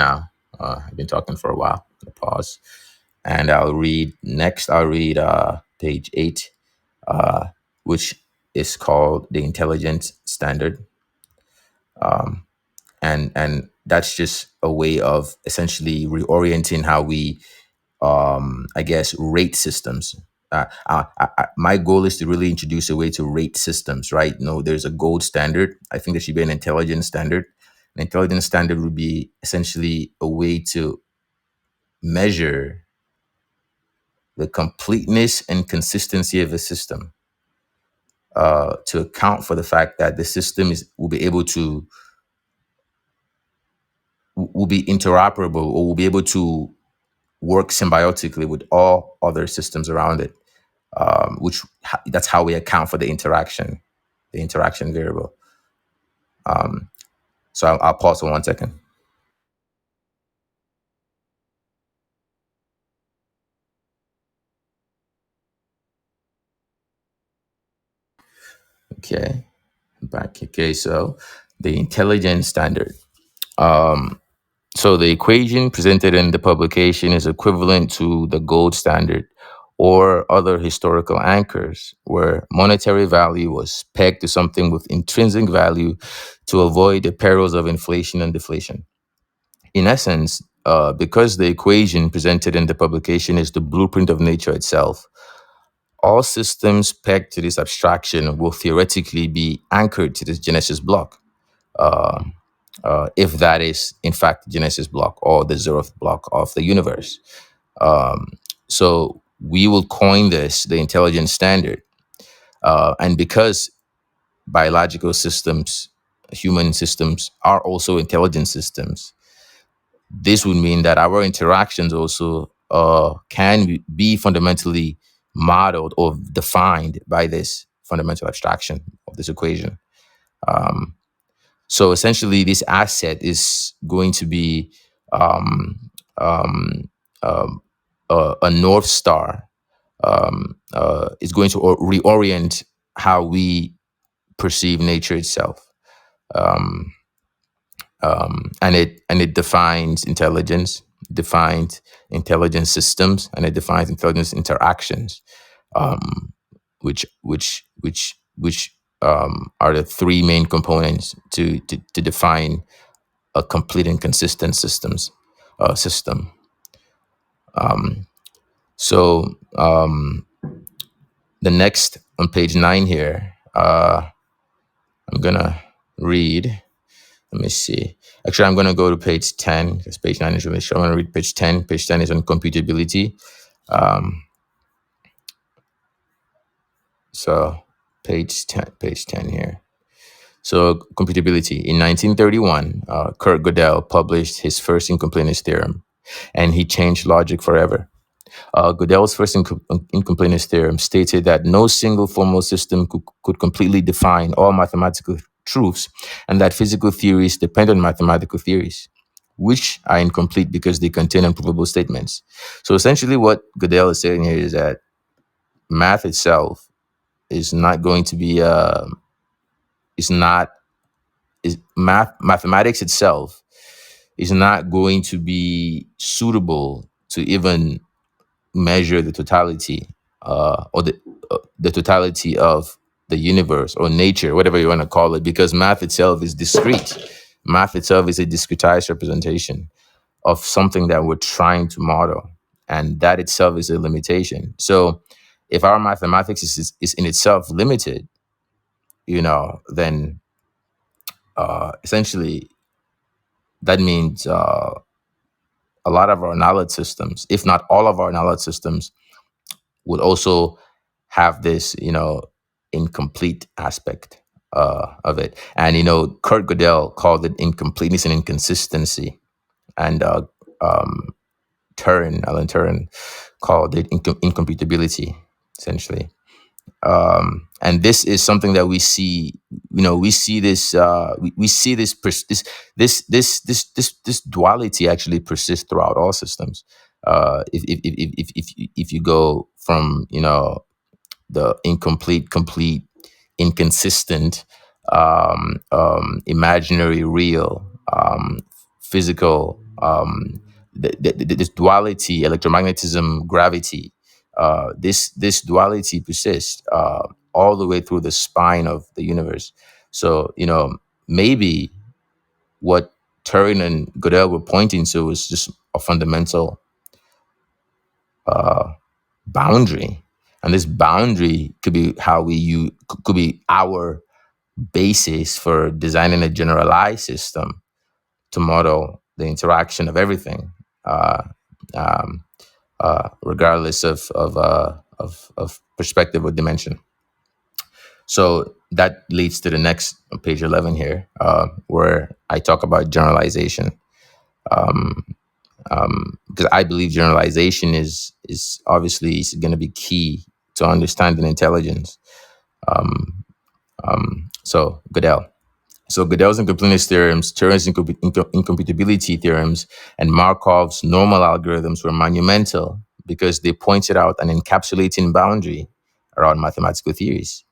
now. I've been talking for a while. I'll pause. And I'll read next. I'll read page 8, which is called the Intelligence Standard. And that's just a way of essentially reorienting how we, I guess, rate systems. My goal is to really introduce a way to rate systems, right? No, there's a gold standard. I think there should be an intelligence standard. An intelligence standard would be essentially a way to measure the completeness and consistency of a system, to account for the fact that the system will be able to will be interoperable, or will be able to work symbiotically with all other systems around it. That's how we account for the interaction variable. So I'll pause for 1 second. Okay, back. Okay, so the intelligence standard. So the equation presented in the publication is equivalent to the gold standard or other historical anchors, where monetary value was pegged to something with intrinsic value to avoid the perils of inflation and deflation. In essence, because the equation presented in the publication is the blueprint of nature itself, all systems pegged to this abstraction will theoretically be anchored to this Genesis block, uh, if that is, in fact, the Genesis block or the zeroth block of the universe. Um, so we will coin this the intelligence standard. And because biological systems, human systems, are also intelligent systems, this would mean that our interactions also can be fundamentally modeled or defined by this fundamental abstraction of this equation. Um, so essentially, this asset is going to be um, um, a North Star. Is going to reorient how we perceive nature itself. Um, and it defines intelligence, defines intelligence systems, and it defines intelligence interactions, um, which are the three main components to define a complete and consistent system. Um, so the next on page 9 here, I'm gonna read. Let me see. Actually, I'm going to go to page 10 because page 9 is really short. I'm going to read page 10. Page 10 is on computability. Um, so page 10 here. So computability. In 1931, Kurt Gödel published his first incompleteness theorem, and he changed logic forever. Gödel's first incompleteness theorem stated that no single formal system could completely define all mathematical truths, and that physical theories depend on mathematical theories, which are incomplete because they contain unprovable statements. So essentially what Gödel is saying here is that math itself is not going to be, mathematics itself is not going to be suitable to even measure the totality, or the totality of the universe or nature, whatever you want to call it, because math itself is discrete. Math itself is a discretized representation of something that we're trying to model, and that itself is a limitation. So if our mathematics is in itself limited, then essentially that means a lot of our knowledge systems, if not all of our knowledge systems, would also have this, incomplete aspect of it. And, Kurt Gödel called it incompleteness and inconsistency. And Alan Turing called it incomputability, essentially. And this is something that we see, we see this, we see this duality actually persist throughout all systems. If you go from, the incomplete, complete, inconsistent, imaginary, real, physical, This duality, electromagnetism, gravity, this duality persists all the way through the spine of the universe. So, maybe what Turing and Gödel were pointing to is just a fundamental boundary, and this boundary could be how we use, could be our basis for designing a generalized system to model the interaction of everything, uh, um, regardless of perspective or dimension. So that leads to the next page 11 here, where I talk about generalization. Because I believe generalization is obviously going to be key to understanding intelligence. So Gödel. So Gödel's incompleteness theorems, Turing's incomputability theorems, and Markov's normal algorithms were monumental because they pointed out an encapsulating boundary around mathematical theories,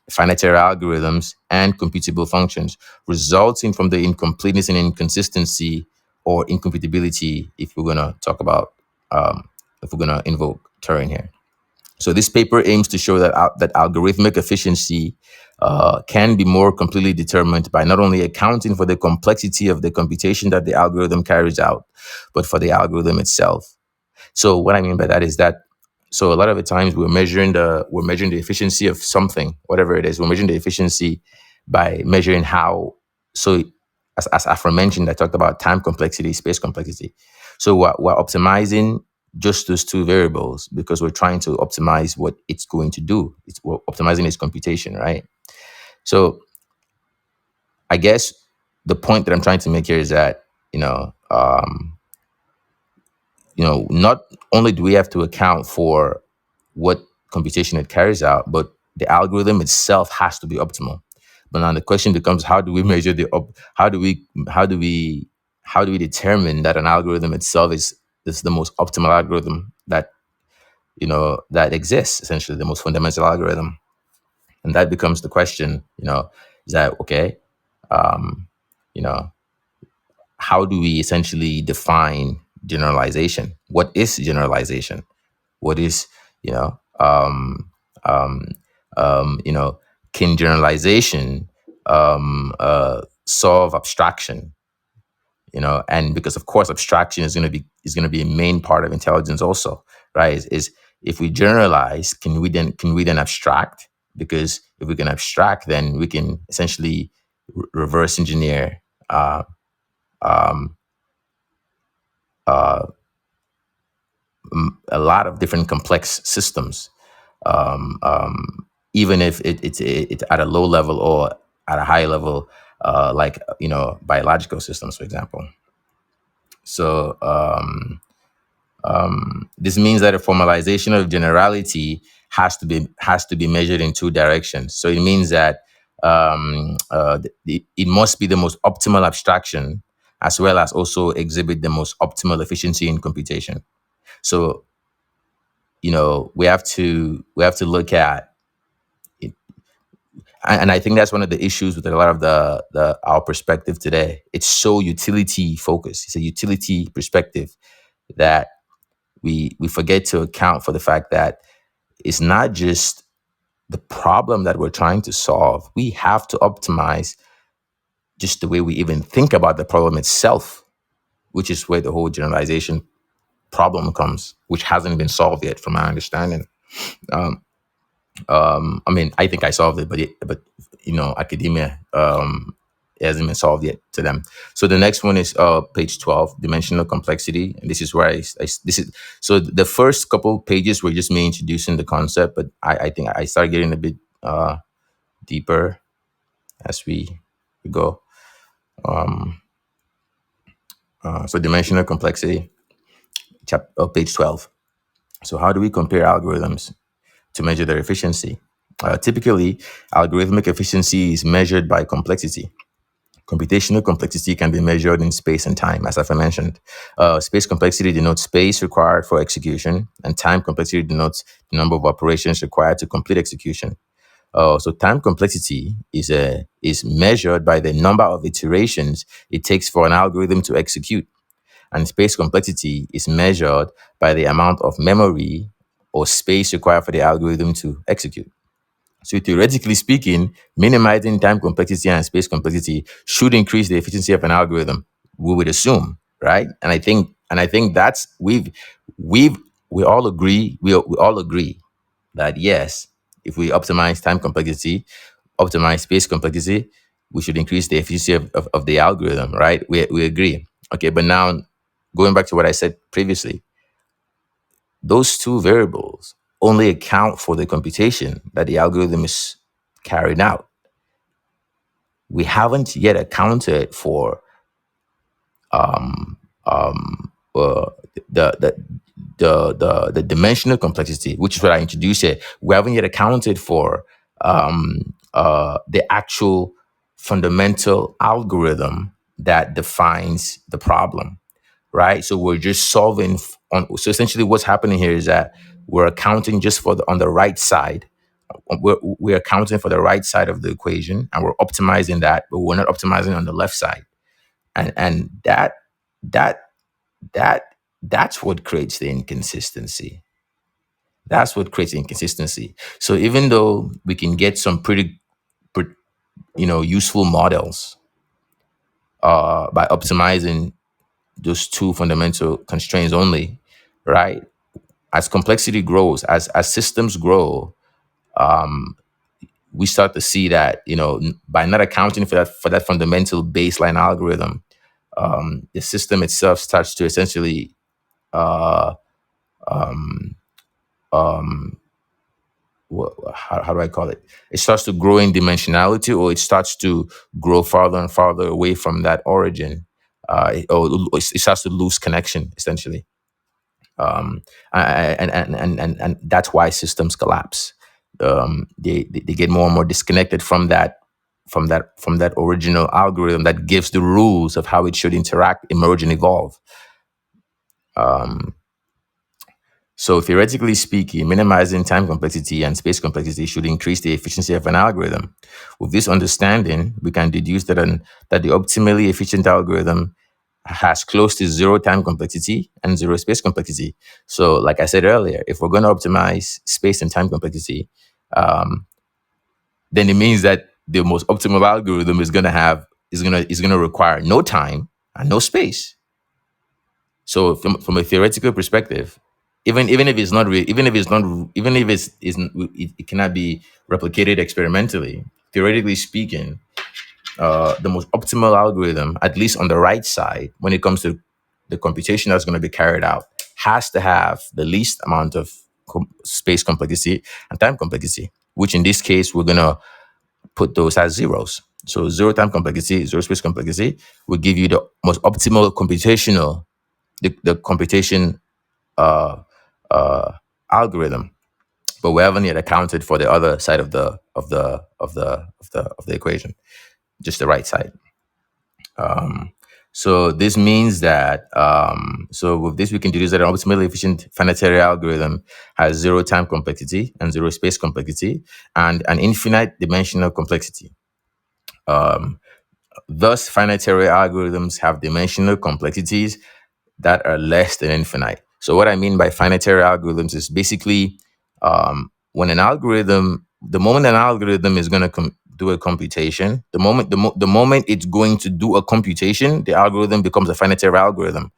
finite algorithms, and computable functions, resulting from the incompleteness and inconsistency or incomputability, if we're going to talk about, if we're going to invoke Turing here. So this paper aims to show that that algorithmic efficiency can be more completely determined by not only accounting for the complexity of the computation that the algorithm carries out, but for the algorithm itself. So what I mean by that is that, so a lot of the times we're measuring the efficiency of something, whatever it is. We're measuring the efficiency by measuring how. So as aforementioned, I talked about time complexity, space complexity. So we're optimizing just those two variables because we're trying to optimize what it's going to do. We're optimizing its computation, right? So I guess the point that I'm trying to make here is that, not only do we have to account for what computation it carries out, but the algorithm itself has to be optimal. But now the question becomes, how do we measure how do we determine that an algorithm itself is the most optimal algorithm that that exists, essentially the most fundamental algorithm? And that becomes the question, is that okay? Um, you know, how do we essentially define generalization? What is generalization? What is, you know, um, you know, can generalization solve abstraction? And because of course abstraction is going to be a main part of intelligence also, right? Is if we generalize, can we then abstract? Because if we can abstract, then we can essentially reverse engineer uh, um, uh, a lot of different complex systems, um, um, even if it's at a low level or at a high level, like biological systems, for example. So this means that a formalization of generality has to be measured in two directions. So it means that it must be the most optimal abstraction, as well as also exhibit the most optimal efficiency in computation. So we have to look at it. And I think that's one of the issues with a lot of the our perspective today. It's so utility focused. It's a utility perspective that we forget to account for the fact that it's not just the problem that we're trying to solve. We have to optimize just the way we even think about the problem itself, which is where the whole generalization problem comes, which hasn't been solved yet, from my understanding. Um, I mean, I think I solved it, but academia, it hasn't been solved yet to them. So the next one is page 12, dimensional complexity, and this is where this is. So the first couple pages were just me introducing the concept, but I think I started getting a bit deeper as we go. Um, so dimensional complexity, page 12. So how do we compare algorithms to measure their efficiency? Typically, algorithmic efficiency is measured by complexity. Computational complexity can be measured in space and time, as I've mentioned. Space complexity denotes space required for execution, and time complexity denotes the number of operations required to complete execution. So time complexity is measured by the number of iterations it takes for an algorithm to execute, and space complexity is measured by the amount of memory or space required for the algorithm to execute. So theoretically speaking, minimizing time complexity and space complexity should increase the efficiency of an algorithm. We would assume, right? And I think that's we've we all agree we all agree that yes, if we optimize time complexity, optimize space complexity, we should increase the efficiency of the algorithm, right? We agree. Okay, but now going back to what I said previously, those two variables only account for the computation that the algorithm is carrying out. We haven't yet accounted for um, um, uh, the, the the dimensional complexity, which is what I introduced here. We haven't yet accounted for the actual fundamental algorithm that defines the problem, right? So we're just solving on. So essentially, what's happening here is that we're accounting just for on the right side. We're accounting for the right side of the equation, and we're optimizing that, but we're not optimizing on the left side, and that that that's what creates the inconsistency. That's what creates inconsistency. So even though we can get some pre- useful models by optimizing those two fundamental constraints only, right? As complexity grows, as systems grow, we start to see that by not accounting for that fundamental baseline algorithm, the system itself starts to essentially uh, um, um, how do I call it? It starts to grow in dimensionality, or it starts to grow farther and farther away from that origin, or it starts to lose connection, essentially. And that's why systems collapse. They get more and more disconnected from that original algorithm that gives the rules of how it should interact, emerge, and evolve. Um, So theoretically speaking, minimizing time complexity and space complexity should increase the efficiency of an algorithm. With this understanding, we can deduce that the optimally efficient algorithm has close to zero time complexity and zero space complexity. So, like I said earlier, if we're going to optimize space and time complexity, um, then it means that the most optimal algorithm is gonna require no time and no space. So from a theoretical perspective, even if it's not even if it's not even if it cannot be replicated experimentally, theoretically speaking, the most optimal algorithm, at least on the right side, when it comes to the computation that's going to be carried out, has to have the least amount of space complexity and time complexity, which in this case we're going to put those as zeros. So zero time complexity, zero space complexity will give you the most optimal computational the computation uh, uh, algorithm, but we haven't yet accounted for the other side of the equation, just the right side. So this means that so with this we can deduce that an optimally efficient finitary algorithm has zero time complexity and zero space complexity and an infinite dimensional complexity. Thus, finitary algorithms have dimensional complexities that are less than infinite. So what I mean by finitary algorithms is basically when the moment an algorithm is going to do a computation, the moment it's going to do a computation, the algorithm becomes a finitary algorithm.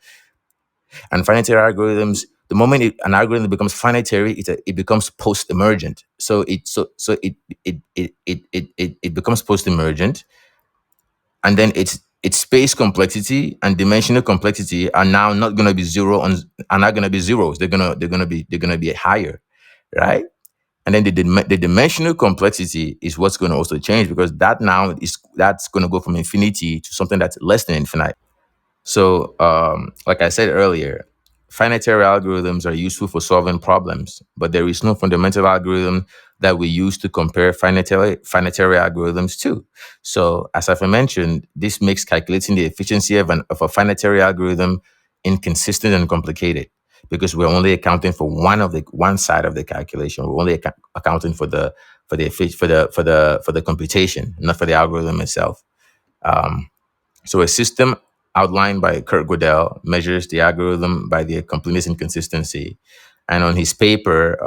And finitary algorithms, the moment an algorithm becomes finitary, it becomes post-emergent. So it becomes post-emergent, and then its space complexity and dimensional complexity are now not going to be are not going to be zeros. They're going to be higher, right? And then the dimensional complexity is what's going to also change, because that's going to go from infinity to something that's less than infinite. So, like I said earlier, finitary algorithms are useful for solving problems, but there is no fundamental algorithm that we use to compare finitary algorithms to. So, as I've mentioned, this makes calculating the efficiency of a finitary algorithm inconsistent and complicated, because we're only accounting for one side of the calculation. We're only accounting for for the for the computation, not for the algorithm itself. So a system outlined by Kurt Gödel measures the algorithm by the completeness and consistency. And on his paper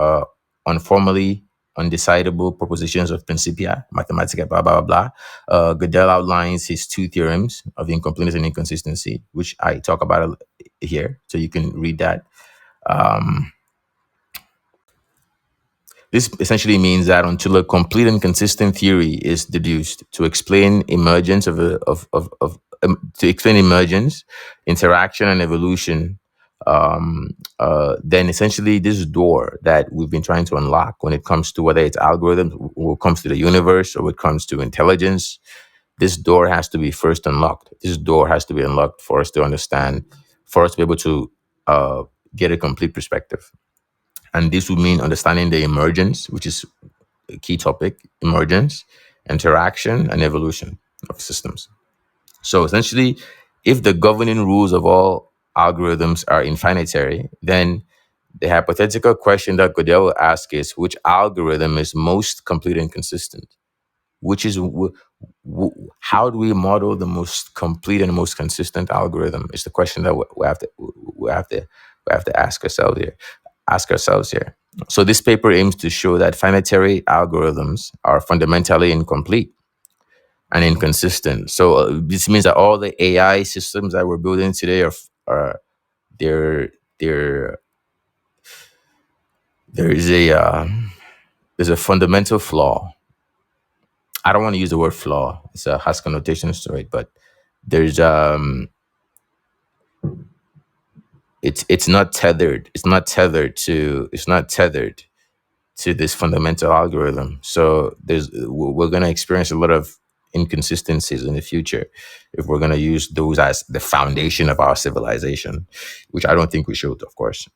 on formally undecidable propositions of Principia Mathematica, blah, blah, blah, Gödel outlines his two theorems of incompleteness and inconsistency, which I talk about here. So you can read that. This essentially means that until a complete and consistent theory is deduced to explain emergence to explain emergence, interaction, and evolution, then essentially this door that we've been trying to unlock when it comes to whether it's algorithms, or it comes to the universe, or it comes to intelligence, this door has to be first unlocked. This door has to be unlocked for us to understand, for us to be able to get a complete perspective. And this would mean understanding the emergence, which is a key topic, emergence, interaction, and evolution of systems. So essentially, if the governing rules of all algorithms are infinitary, then the hypothetical question that Gödel will ask is which algorithm is most complete and consistent? Which is how do we model the most complete and most consistent algorithm? Is the question that we have to ask ourselves here. So this paper aims to show that finitary algorithms are fundamentally incomplete and inconsistent. So this means that all the AI systems that we're building today are they're they're there is a there's a fundamental flaw. I don't want to use the word flaw. It's a has connotations to it, but there's it's not tethered. It's not tethered to this fundamental algorithm. So we're going to experience a lot of inconsistencies in the future if we're going to use those as the foundation of our civilization, which I don't think we should, of course.